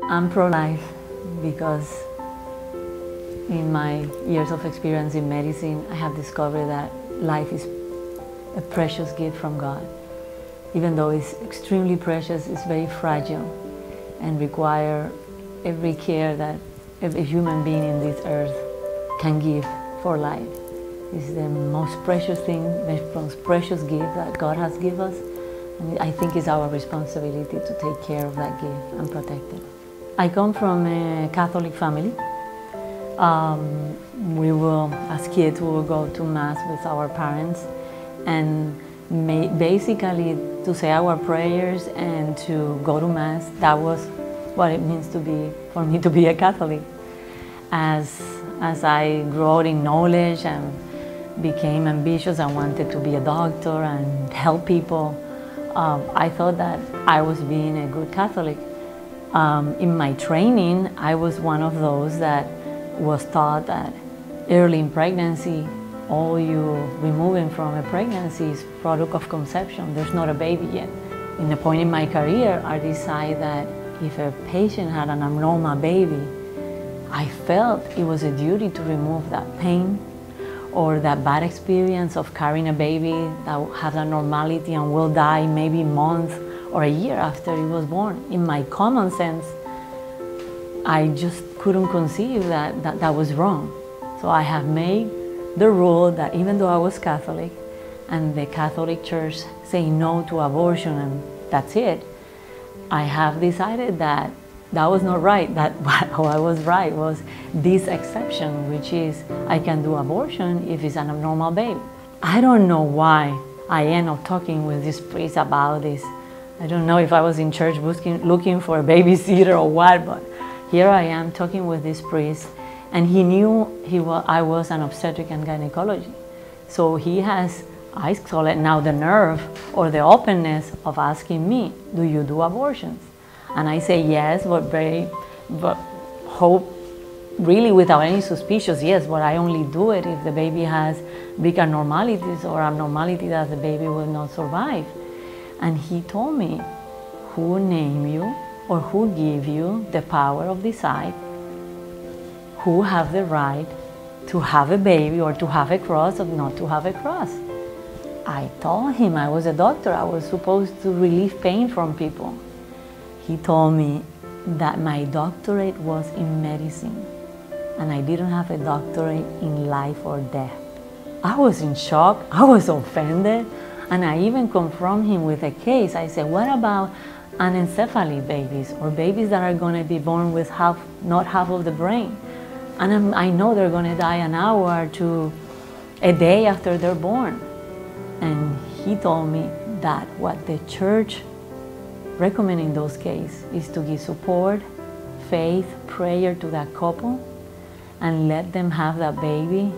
I'm pro-life because in my years of experience in medicine, I have discovered that life is a precious gift from God. Even though it's extremely precious, it's very fragile and require every care that every human being in this earth can give for life. It's the most precious thing, the most precious gift that God has given us. And I think it's our responsibility to take care of that gift and protect it. I come from a Catholic family. As kids, we will go to Mass with our parents, and basically to say our prayers and to go to Mass, that was what it means for me to be a Catholic. As I grew in knowledge and became ambitious, I wanted to be a doctor and help people. I thought that I was being a good Catholic. In my training, I was one of those that was taught that early in pregnancy, all you're removing from a pregnancy is product of conception. There's not a baby yet. In a point in my career, I decided that if a patient had an abnormal baby, I felt it was a duty to remove that pain or that bad experience of carrying a baby that has a normality and will die maybe a month or a year after it was born. In my common sense, I just couldn't conceive that was wrong. So I have made the rule that even though I was Catholic and the Catholic Church say no to abortion and that's it, I have decided that that was not right. That what was right was this exception, which is I can do abortion if it's an abnormal baby. I don't know why I end up talking with this priest about this. I don't know if I was in church looking for a babysitter or what, but here I am talking with this priest, and he knew I was an obstetric and gynecology. So he has, I call it now, the nerve or the openness of asking me, do you do abortions? And I say yes, but hope really without any suspicions, yes, but I only do it if the baby has big abnormalities or abnormality that the baby will not survive. And he told me, who named you or who gave you the power of decide who have the right to have a baby or to have a cross or not to have a cross? I told him I was a doctor. I was supposed to relieve pain from people. He told me that my doctorate was in medicine and I didn't have a doctorate in life or death. I was in shock. I was offended. And I even confront him with a case. I said, what about anencephaly babies or babies that are going to be born with not half of the brain? And I know they're going to die an hour to a day after they're born. And he told me that what the church recommends in those cases is to give support, faith, prayer to that couple and let them have that baby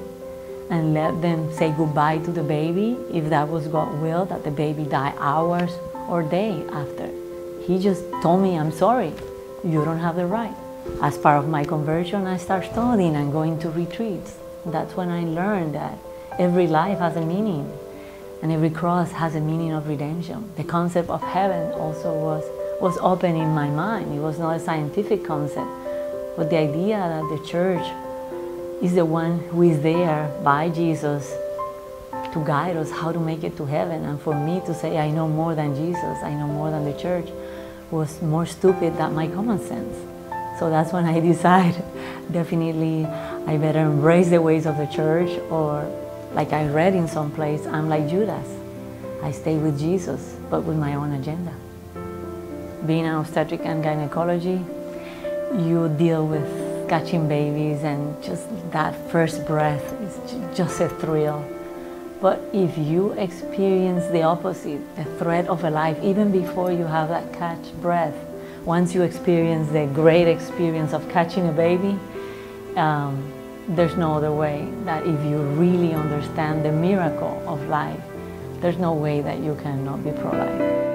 and let them say goodbye to the baby if that was God's will, that the baby die hours or day after. He just told me, I'm sorry, you don't have the right. As part of my conversion, I started studying and going to retreats. That's when I learned that every life has a meaning and every cross has a meaning of redemption. The concept of heaven also was open in my mind. It was not a scientific concept, but the idea that the church is the one who is there by Jesus to guide us how to make it to heaven. And for me to say I know more than Jesus, I know more than the church, was more stupid than my common sense. So that's when I decided, definitely I better embrace the ways of the church, or like I read in some place, I'm like Judas. I stay with Jesus, but with my own agenda. Being an obstetric and gynecology, you deal with catching babies and just that first breath is just a thrill. But if you experience the opposite, the threat of a life, even before you have that catch breath, once you experience the great experience of catching a baby, there's no other way that if you really understand the miracle of life, there's no way that you cannot be pro-life.